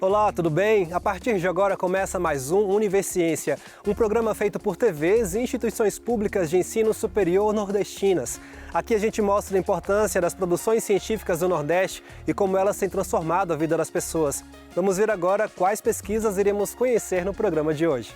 Olá, tudo bem? A partir de agora começa mais um Universiência, um programa feito por TVs e instituições públicas de ensino superior nordestinas. Aqui a gente mostra a importância das produções científicas do Nordeste e como elas têm transformado a vida das pessoas. Vamos ver agora quais pesquisas iremos conhecer no programa de hoje.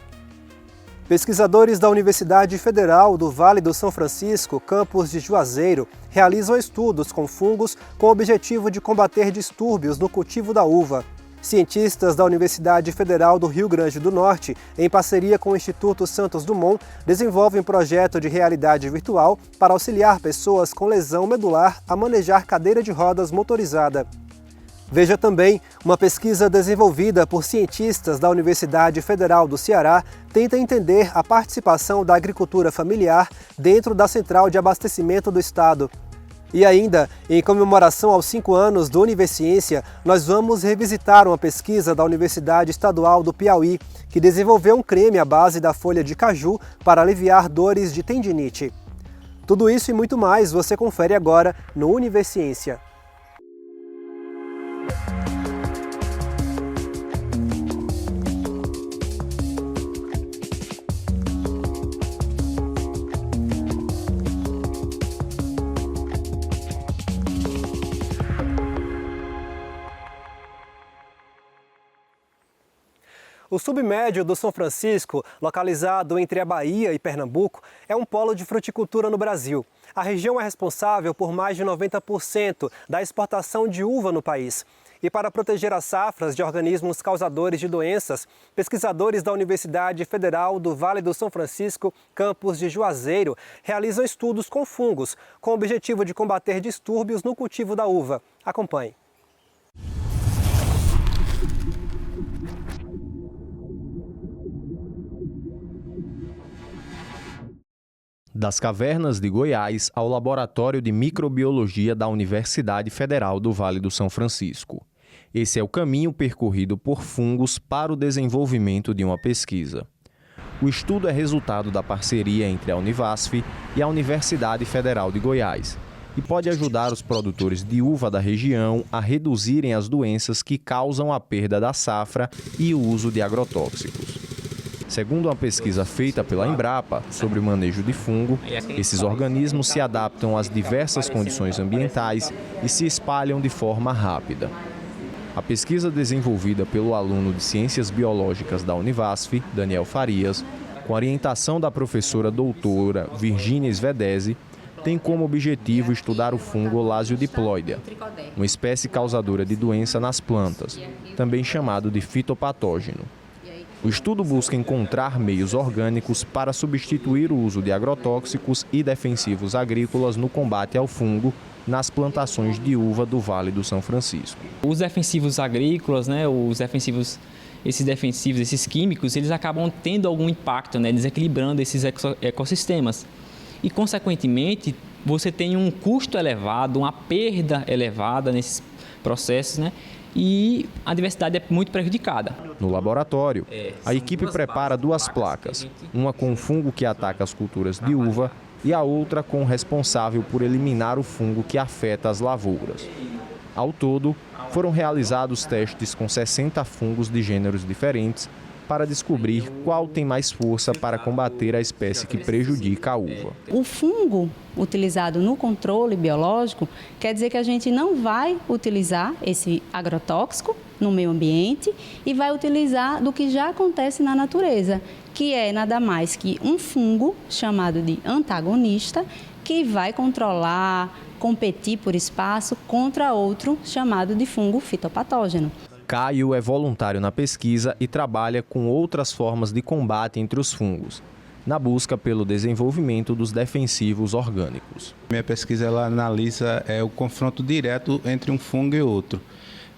Pesquisadores da Universidade Federal do Vale do São Francisco, campus de Juazeiro, realizam estudos com fungos com o objetivo de combater distúrbios no cultivo da uva. Cientistas da Universidade Federal do Rio Grande do Norte, em parceria com o Instituto Santos Dumont, desenvolvem um projeto de realidade virtual para auxiliar pessoas com lesão medular a manejar cadeira de rodas motorizada. Veja também, uma pesquisa desenvolvida por cientistas da Universidade Federal do Ceará tenta entender a participação da agricultura familiar dentro da central de abastecimento do estado. E ainda, em comemoração aos 5 anos do Universiência, nós vamos revisitar uma pesquisa da Universidade Estadual do Piauí, que desenvolveu um creme à base da folha de caju para aliviar dores de tendinite. Tudo isso e muito mais você confere agora no Universiência. O submédio do São Francisco, localizado entre a Bahia e Pernambuco, é um polo de fruticultura no Brasil. A região é responsável por mais de 90% da exportação de uva no país. E para proteger as safras de organismos causadores de doenças, pesquisadores da Universidade Federal do Vale do São Francisco, campus de Juazeiro, realizam estudos com fungos, com o objetivo de combater distúrbios no cultivo da uva. Acompanhe. Das cavernas de Goiás ao Laboratório de Microbiologia da Universidade Federal do Vale do São Francisco. Esse é o caminho percorrido por fungos para o desenvolvimento de uma pesquisa. O estudo é resultado da parceria entre a Univasf e a Universidade Federal de Goiás e pode ajudar os produtores de uva da região a reduzirem as doenças que causam a perda da safra e o uso de agrotóxicos. Segundo uma pesquisa feita pela Embrapa sobre o manejo de fungo, esses organismos se adaptam às diversas condições ambientais e se espalham de forma rápida. A pesquisa desenvolvida pelo aluno de Ciências Biológicas da Univasf, Daniel Farias, com orientação da professora doutora Virgínia Svedesi, tem como objetivo estudar o fungo Olasio diploidea, uma espécie causadora de doença nas plantas, também chamado de fitopatógeno. O estudo busca encontrar meios orgânicos para substituir o uso de agrotóxicos e defensivos agrícolas no combate ao fungo nas plantações de uva do Vale do São Francisco. Os defensivos agrícolas, esses químicos, eles acabam tendo algum impacto, desequilibrando esses ecossistemas. E, consequentemente, você tem um custo elevado, uma perda elevada nesses processos, e a diversidade é muito prejudicada. No laboratório, a equipe prepara 2 placas, uma com o fungo que ataca as culturas de uva e a outra com o responsável por eliminar o fungo que afeta as lavouras. Ao todo, foram realizados testes com 60 fungos de gêneros diferentes para descobrir qual tem mais força para combater a espécie que prejudica a uva. O fungo utilizado no controle biológico quer dizer que a gente não vai utilizar esse agrotóxico no meio ambiente e vai utilizar do que já acontece na natureza, que é nada mais que um fungo chamado de antagonista, que vai controlar, competir por espaço contra outro chamado de fungo fitopatógeno. Caio é voluntário na pesquisa e trabalha com outras formas de combate entre os fungos, na busca pelo desenvolvimento dos defensivos orgânicos. Minha pesquisa ela analisa o confronto direto entre um fungo e outro.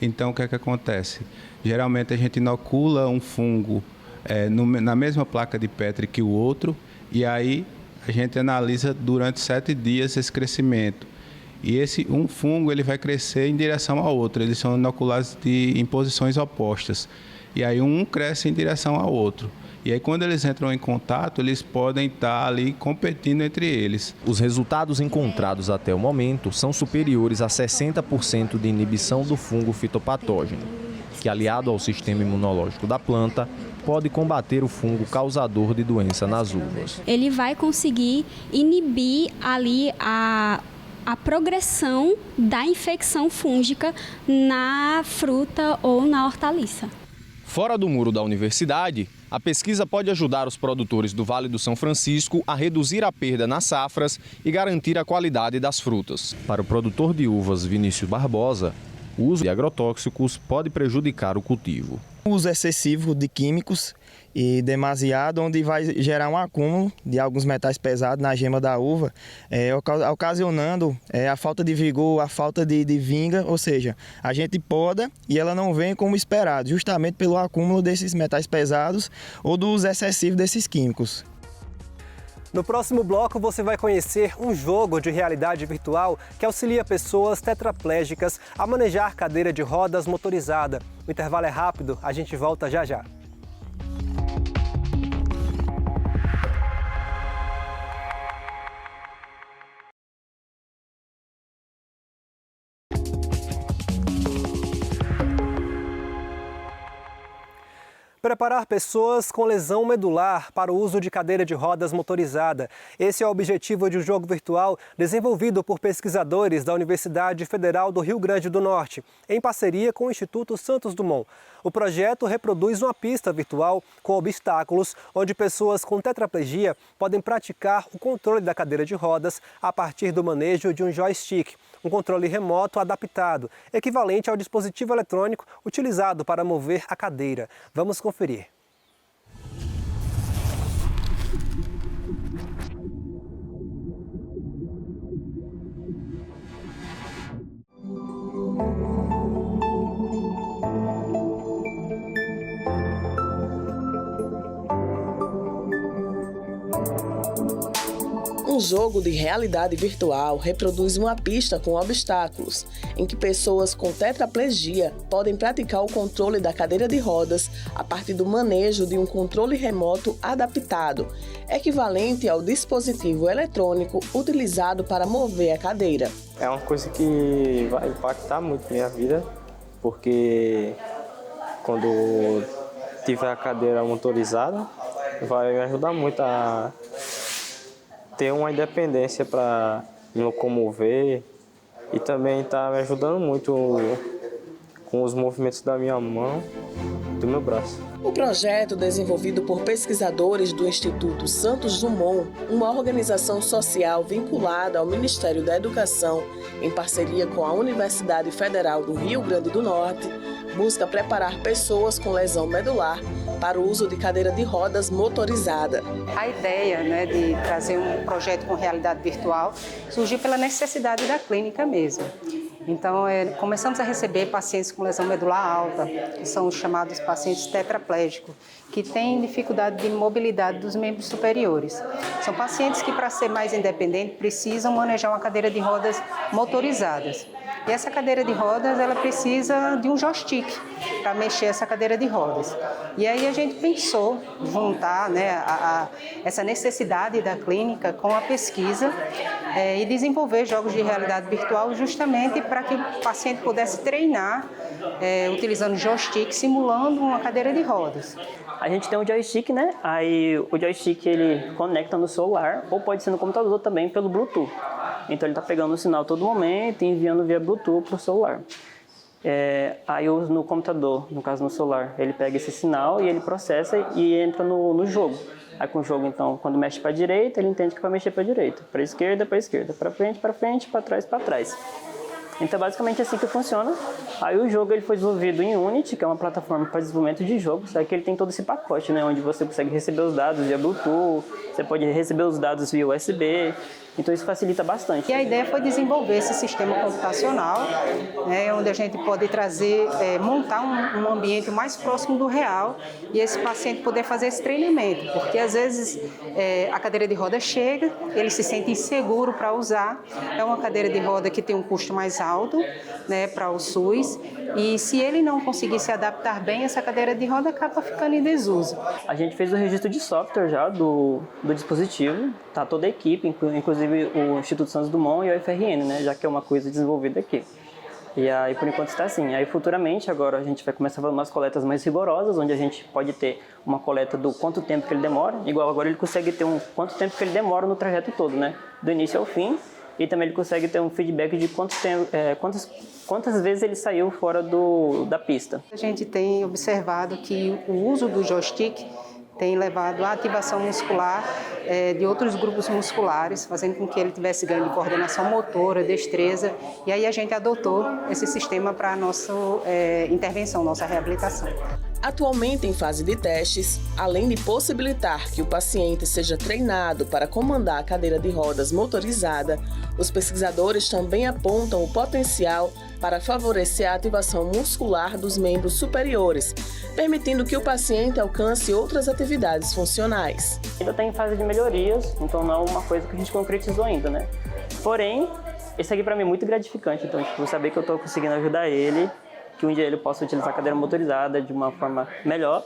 Então, o que é que acontece? Geralmente a gente inocula um fungo na mesma placa de Petri que o outro e aí a gente analisa durante 7 dias esse crescimento. E um fungo ele vai crescer em direção ao outro, eles são inoculados em posições opostas. E aí um cresce em direção ao outro. E aí quando eles entram em contato, eles podem estar ali competindo entre eles. Os resultados encontrados até o momento são superiores a 60% de inibição do fungo fitopatógeno. que, aliado ao sistema imunológico da planta, pode combater o fungo causador de doença nas uvas. Ele vai conseguir inibir ali a progressão da infecção fúngica na fruta ou na hortaliça. Fora do muro da universidade, a pesquisa pode ajudar os produtores do Vale do São Francisco a reduzir a perda nas safras e garantir a qualidade das frutas. Para o produtor de uvas Vinícius Barbosa, o uso de agrotóxicos pode prejudicar o cultivo. O uso excessivo de químicos e demasiado, onde vai gerar um acúmulo de alguns metais pesados na gema da uva, ocasionando a falta de vigor, a falta de vinga, ou seja, a gente poda e ela não vem como esperado, justamente pelo acúmulo desses metais pesados ou do uso excessivo desses químicos. No próximo bloco você vai conhecer um jogo de realidade virtual que auxilia pessoas tetraplégicas a manejar cadeira de rodas motorizada. O intervalo é rápido, a gente volta já já. Preparar pessoas com lesão medular para o uso de cadeira de rodas motorizada. Esse é o objetivo de um jogo virtual desenvolvido por pesquisadores da Universidade Federal do Rio Grande do Norte, em parceria com o Instituto Santos Dumont. O projeto reproduz uma pista virtual com obstáculos, onde pessoas com tetraplegia podem praticar o controle da cadeira de rodas a partir do manejo de um joystick, um controle remoto adaptado, equivalente ao dispositivo eletrônico utilizado para mover a cadeira. Vamos conferir. Um jogo de realidade virtual reproduz uma pista com obstáculos, em que pessoas com tetraplegia podem praticar o controle da cadeira de rodas a partir do manejo de um controle remoto adaptado, equivalente ao dispositivo eletrônico utilizado para mover a cadeira. É uma coisa que vai impactar muito minha vida, porque quando tiver a cadeira motorizada, vai me ajudar muito a ter uma independência para me locomover e também está me ajudando muito com os movimentos da minha mão e do meu braço. O projeto, desenvolvido por pesquisadores do Instituto Santos Dumont, uma organização social vinculada ao Ministério da Educação, em parceria com a Universidade Federal do Rio Grande do Norte, busca preparar pessoas com lesão medular para o uso de cadeira de rodas motorizada. A ideia, de trazer um projeto com realidade virtual surgiu pela necessidade da clínica mesmo. Então, começamos a receber pacientes com lesão medular alta, que são os chamados pacientes tetraplégicos, que têm dificuldade de mobilidade dos membros superiores. São pacientes que, para ser mais independentes, precisam manejar uma cadeira de rodas motorizadas. E essa cadeira de rodas, ela precisa de um joystick para mexer essa cadeira de rodas. E aí a gente pensou juntar essa necessidade da clínica com a pesquisa e desenvolver jogos de realidade virtual justamente para que o paciente pudesse treinar utilizando joystick, simulando uma cadeira de rodas. A gente tem um joystick, Aí o joystick ele conecta no celular ou pode ser no computador também pelo Bluetooth. Então ele está pegando o sinal a todo momento e enviando via Bluetooth para o celular. Aí no computador, no caso no celular, ele pega esse sinal e ele processa e entra no jogo. Aí com o jogo, então, quando mexe para a direita, ele entende que vai mexer para a direita. Para a esquerda, para frente, para trás, para trás. Então, basicamente, é assim que funciona. Aí o jogo ele foi desenvolvido em Unity, que é uma plataforma para desenvolvimento de jogos. Aqui ele tem todo esse pacote, onde você consegue receber os dados via Bluetooth, você pode receber os dados via USB. Então isso facilita bastante. E a ideia foi desenvolver esse sistema computacional, onde a gente pode trazer, montar um ambiente mais próximo do real e esse paciente poder fazer esse treinamento, porque às vezes a cadeira de roda chega, ele se sente inseguro para usar, é uma cadeira de roda que tem um custo mais alto, para o SUS, e se ele não conseguir se adaptar bem, essa cadeira de roda acaba ficando em desuso. A gente fez o registro de software já do dispositivo, tá toda a equipe, inclusive o Instituto Santos Dumont e o UFRN, já que é uma coisa desenvolvida aqui. E aí, por enquanto, está assim. Aí, futuramente, agora a gente vai começar a fazer umas coletas mais rigorosas, onde a gente pode ter uma coleta do quanto tempo que ele demora. Igual agora ele consegue ter quanto tempo que ele demora no trajeto todo, né? Do início ao fim. E também ele consegue ter um feedback de quantas vezes ele saiu fora da pista. A gente tem observado que o uso do joystick tem levado à ativação muscular de outros grupos musculares, fazendo com que ele tivesse ganho de coordenação motora, destreza, e aí a gente adotou esse sistema para a nossa intervenção, nossa reabilitação. Atualmente em fase de testes, além de possibilitar que o paciente seja treinado para comandar a cadeira de rodas motorizada, os pesquisadores também apontam o potencial para favorecer a ativação muscular dos membros superiores, permitindo que o paciente alcance outras atividades funcionais. Ainda está em fase de melhorias, então não é uma coisa que a gente concretizou ainda, né? Porém, isso aqui para mim é muito gratificante, então saber que eu estou conseguindo ajudar ele, que um dia ele possa utilizar a cadeira motorizada de uma forma melhor,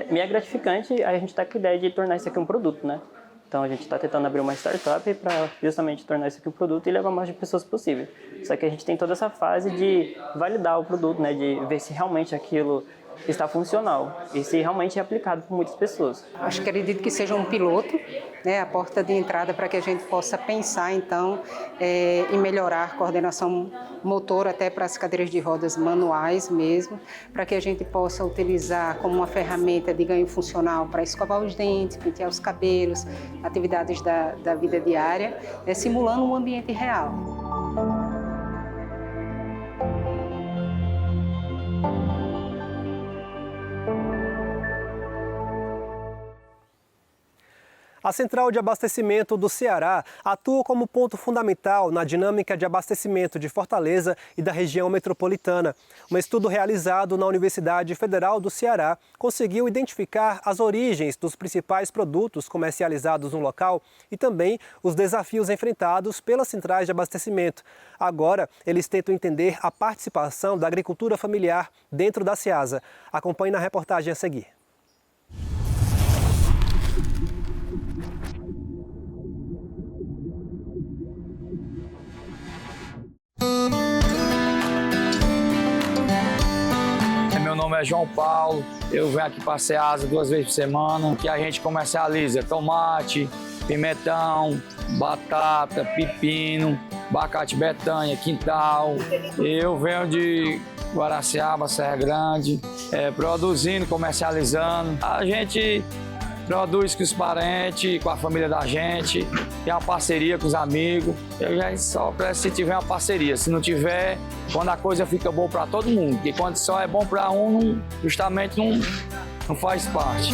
me é gratificante. A gente está com a ideia de tornar isso aqui um produto, né? Então a gente está tentando abrir uma startup para justamente tornar isso aqui um produto e levar mais de pessoas possível. Só que a gente tem toda essa fase de validar o produto, né? De ver se realmente aquilo está funcional e se realmente é aplicado por muitas pessoas. Acredito que seja um piloto, né, a porta de entrada para que a gente possa pensar, então, em melhorar a coordenação motora até para as cadeiras de rodas manuais mesmo, para que a gente possa utilizar como uma ferramenta de ganho funcional para escovar os dentes, pentear os cabelos, atividades da vida diária, simulando um ambiente real. A Central de Abastecimento do Ceará atua como ponto fundamental na dinâmica de abastecimento de Fortaleza e da região metropolitana. Um estudo realizado na Universidade Federal do Ceará conseguiu identificar as origens dos principais produtos comercializados no local e também os desafios enfrentados pelas centrais de abastecimento. Agora, eles tentam entender a participação da agricultura familiar dentro da Ceasa. Acompanhe na reportagem a seguir. Meu nome é João Paulo, eu venho aqui para a Ceasa 2 vezes por semana, que a gente comercializa tomate, pimentão, batata, pepino, abacate Betânia, quintal. Eu venho de Guaraciaba, Serra Grande, produzindo, comercializando. A gente produz com os parentes, com a família da gente, tem uma parceria com os amigos. Eu já só presto se tiver uma parceria, se não tiver, quando a coisa fica boa para todo mundo, porque quando só é bom para um, justamente não faz parte.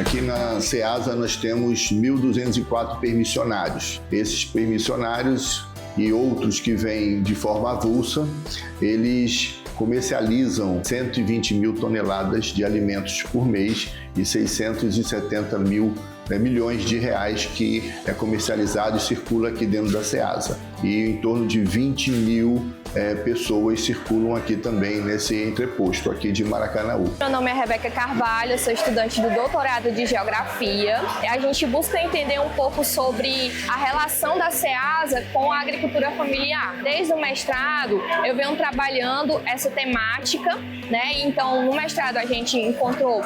Aqui na Ceasa nós temos 1.204 permissionários. Esses permissionários e outros que vêm de forma avulsa, eles comercializam 120 mil toneladas de alimentos por mês e 670 milhões de reais que é comercializado e circula aqui dentro da Ceasa. E em torno de 20 mil pessoas circulam aqui também nesse entreposto aqui de Maracanaú. Meu nome é Rebeca Carvalho, sou estudante do doutorado de Geografia. A gente busca entender um pouco sobre a relação da Ceasa com a agricultura familiar. Desde o mestrado, eu venho trabalhando essa temática, né? Então, no mestrado a gente encontrou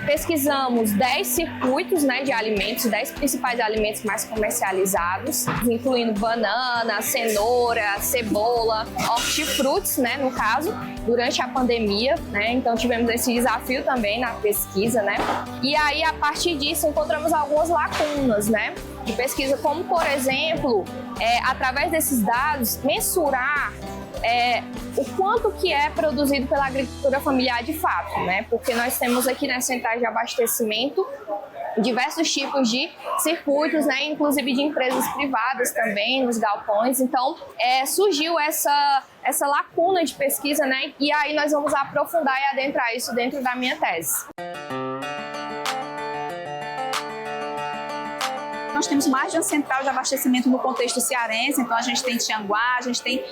pesquisamos 10 circuitos, né, de alimentos, 10 principais alimentos mais comercializados, incluindo banana, cenoura, cebola, hortifrutis, né, no caso, durante a pandemia, né, então tivemos esse desafio também na pesquisa, né, e aí a partir disso encontramos algumas lacunas, né, de pesquisa, como por exemplo, através desses dados, mensurar o quanto que é produzido pela agricultura familiar de fato, né? Porque nós temos aqui nas centrais de abastecimento diversos tipos de circuitos, né? Inclusive de empresas privadas também, nos galpões. Então, surgiu essa lacuna de pesquisa, né? E aí nós vamos aprofundar e adentrar isso dentro da minha tese. nós temos mais de uma central de abastecimento no contexto cearense, então a gente tem Tianguá, a gente tem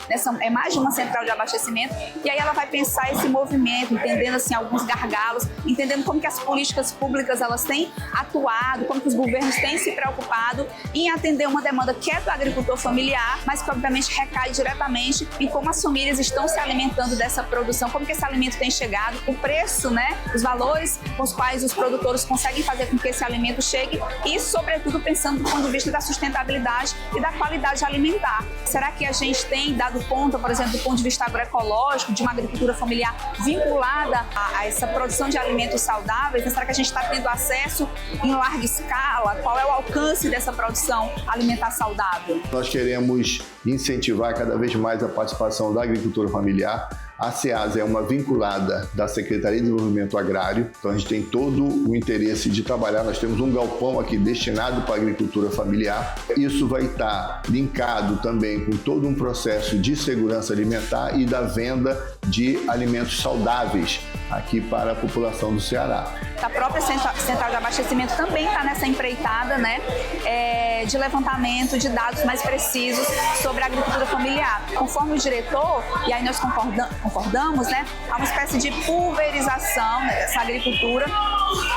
mais de uma central de abastecimento, e aí ela vai pensar esse movimento, entendendo assim alguns gargalos, entendendo como que as políticas públicas elas têm atuado, como que os governos têm se preocupado em atender uma demanda que é do agricultor familiar, mas que obviamente recai diretamente em como as famílias estão se alimentando dessa produção, como que esse alimento tem chegado, o preço, né, os valores com os quais os produtores conseguem fazer com que esse alimento chegue e, sobretudo, pensando do ponto de vista da sustentabilidade e da qualidade alimentar. Será que a gente tem dado conta, por exemplo, do ponto de vista agroecológico, de uma agricultura familiar vinculada a essa produção de alimentos saudáveis? Será que a gente está tendo acesso em larga escala? Qual é o alcance dessa produção alimentar saudável? Nós queremos incentivar cada vez mais a participação da agricultura familiar. A SEASA é uma vinculada da Secretaria de Desenvolvimento Agrário, então a gente tem todo o interesse de trabalhar. Nós temos um galpão aqui destinado para a agricultura familiar. Isso vai estar linkado também com todo um processo de segurança alimentar e da venda de alimentos saudáveis aqui para a população do Ceará. A própria central de abastecimento também está nessa empreitada, né, de levantamento de dados mais precisos sobre a agricultura familiar. Conforme o diretor, e aí nós concordamos, né, há uma espécie de pulverização, né, dessa agricultura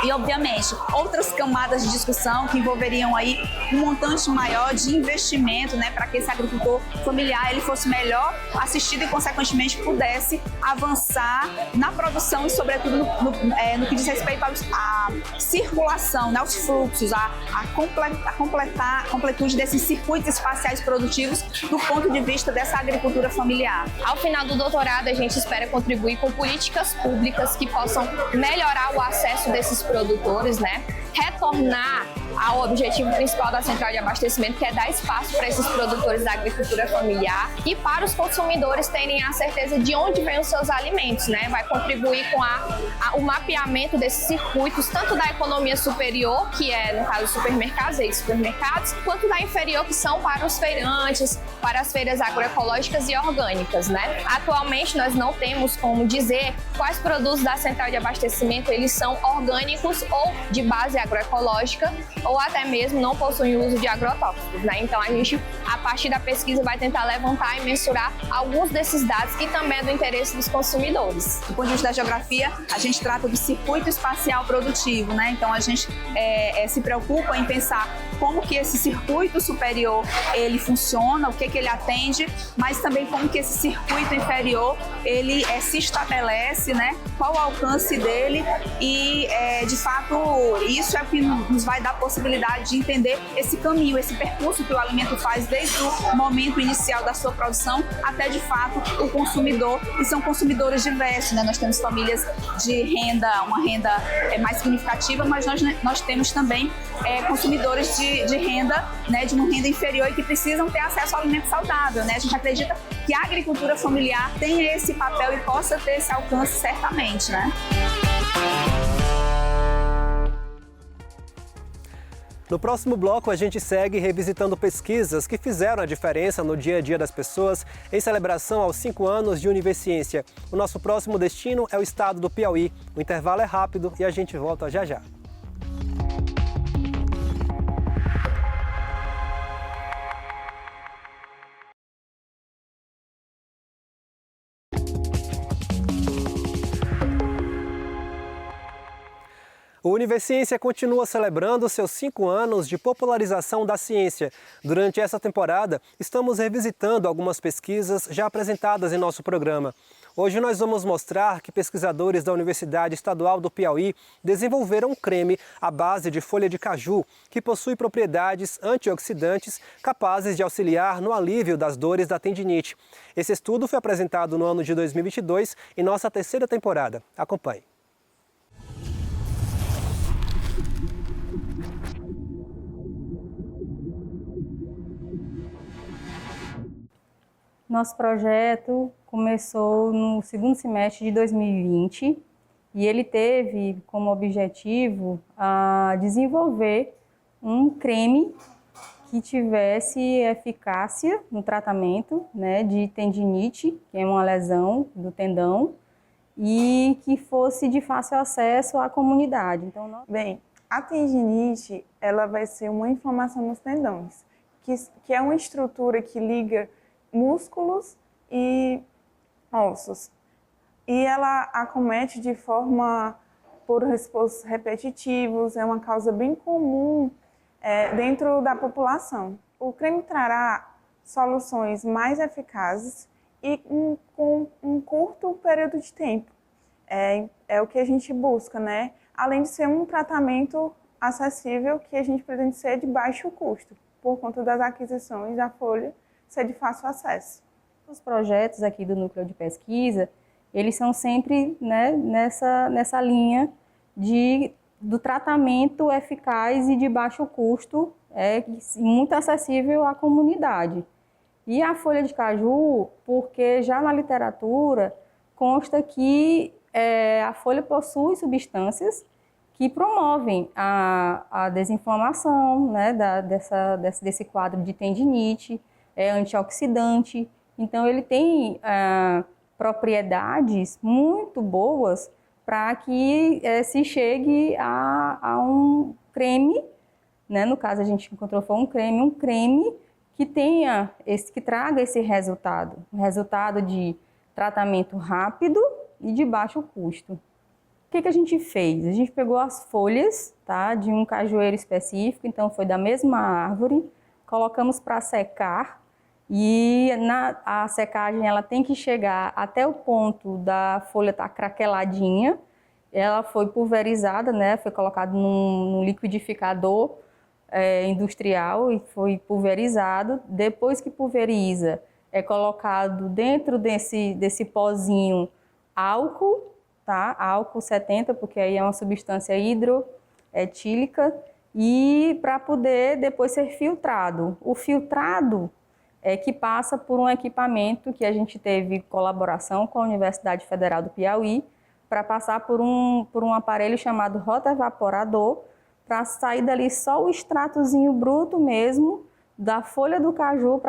e, obviamente, outras camadas de discussão que envolveriam aí um montante maior de investimento, né, para que esse agricultor familiar ele fosse melhor assistido e, consequentemente, pudesse avançar na produção e, sobretudo, no que diz respeito à circulação, né, aos fluxos, a completude desses circuitos espaciais produtivos do ponto de vista dessa agricultura familiar. Ao final do doutorado, a gente espera contribuir com políticas públicas que possam melhorar o acesso desses produtores, né? Retornar ao objetivo principal da central de abastecimento, que é dar espaço para esses produtores da agricultura familiar e para os consumidores terem a certeza de onde vêm os seus alimentos, né? Vai contribuir com o mapeamento desses circuitos, tanto da economia superior, que é, no caso, supermercados e supermercados, quanto da inferior, que são para os feirantes, para as feiras agroecológicas e orgânicas, né? Atualmente, nós não temos como dizer quais produtos da central de abastecimento eles são orgânicos ou de base agroecológica, ou até mesmo não possuem uso de agrotóxicos, né? Então a gente, a partir da pesquisa, vai tentar levantar e mensurar alguns desses dados que também é do interesse dos consumidores. Do ponto de vista da geografia, a gente trata do circuito espacial produtivo, né? Então a gente se preocupa em pensar como que esse circuito superior ele funciona, o que ele atende, mas também como que esse circuito inferior ele se estabelece, né? Qual o alcance dele e, de fato, isso é o que nos vai dar a possibilidade de entender esse caminho, esse percurso que o alimento faz desde o momento inicial da sua produção até, de fato, o consumidor. E são consumidores diversos, né? Nós temos famílias de renda, uma renda mais significativa, mas nós temos também consumidores de renda, né? De uma renda inferior e que precisam ter acesso ao alimento saudável, né? A gente acredita que a agricultura familiar tem esse papel e possa ter esse alcance certamente, né? No próximo bloco, a gente segue revisitando pesquisas que fizeram a diferença no dia a dia das pessoas em celebração aos 5 anos de Univerciência. O nosso próximo destino é o estado do Piauí. O intervalo é rápido e a gente volta já já. O Univerciência continua celebrando seus 5 anos de popularização da ciência. Durante essa temporada, estamos revisitando algumas pesquisas já apresentadas em nosso programa. Hoje nós vamos mostrar que pesquisadores da Universidade Estadual do Piauí desenvolveram um creme à base de folha de caju, que possui propriedades antioxidantes capazes de auxiliar no alívio das dores da tendinite. Esse estudo foi apresentado no ano de 2022 em nossa 3ª temporada. Acompanhe. Nosso projeto começou no 2º semestre de 2020 e ele teve como objetivo desenvolver um creme que tivesse eficácia no tratamento, né, de tendinite, que é uma lesão do tendão, e que fosse de fácil acesso à comunidade. Então, Bem, A tendinite, ela vai ser uma inflamação nos tendões, que é uma estrutura que liga músculos e ossos. E ela acomete de forma por respostos repetitivos, é uma causa bem comum dentro da população. O creme trará soluções mais eficazes e com um curto período de tempo. É o que a gente busca, né? Além de ser um tratamento acessível, que a gente pretende ser de baixo custo, por conta das aquisições da folha ser de fácil acesso. Os projetos aqui do Núcleo de Pesquisa, eles são sempre, né, nessa linha do tratamento eficaz e de baixo custo, muito acessível à comunidade. E a folha de caju, porque já na literatura consta que a folha possui substâncias que promovem a desinflamação, né, desse quadro de tendinite, é antioxidante. Então, ele tem propriedades muito boas para que se chegue a um creme, né? No caso a gente encontrou foi um creme que que traga esse resultado, um resultado de tratamento rápido e de baixo custo. O que a gente fez? A gente pegou as folhas, tá, de um cajueiro específico, então foi da mesma árvore, colocamos para secar. E a secagem ela tem que chegar até o ponto da folha estar craqueladinha. Ela foi pulverizada, né? Foi colocado num liquidificador industrial e foi pulverizado. Depois que pulveriza, é colocado dentro desse pozinho álcool, tá? Álcool 70, porque aí é uma substância hidroetílica, e para poder depois ser filtrado. O filtrado que passa por um equipamento que a gente teve colaboração com a Universidade Federal do Piauí, para passar por um aparelho chamado rotaevaporador, para sair dali só o extratozinho bruto mesmo da folha do caju,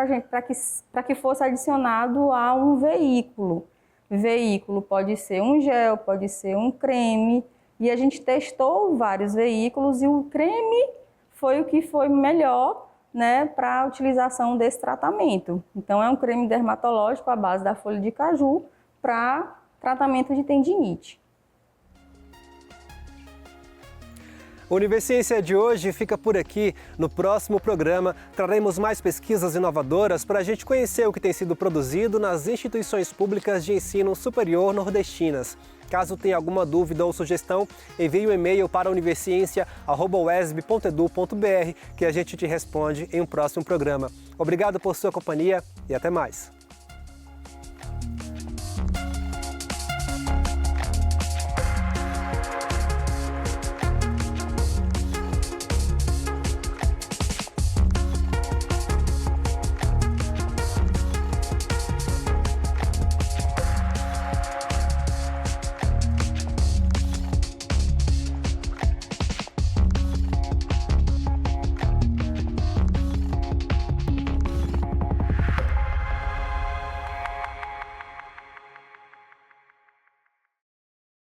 para que fosse adicionado a um veículo. Veículo pode ser um gel, pode ser um creme, e a gente testou vários veículos e o creme foi o que foi melhor, né, para a utilização desse tratamento. Então, é um creme dermatológico à base da folha de caju para tratamento de tendinite. O Universiência de hoje fica por aqui. No próximo programa, traremos mais pesquisas inovadoras para a gente conhecer o que tem sido produzido nas instituições públicas de ensino superior nordestinas. Caso tenha alguma dúvida ou sugestão, envie um e-mail para universiencia@uesb.edu.br que a gente te responde em um próximo programa. Obrigado por sua companhia e até mais.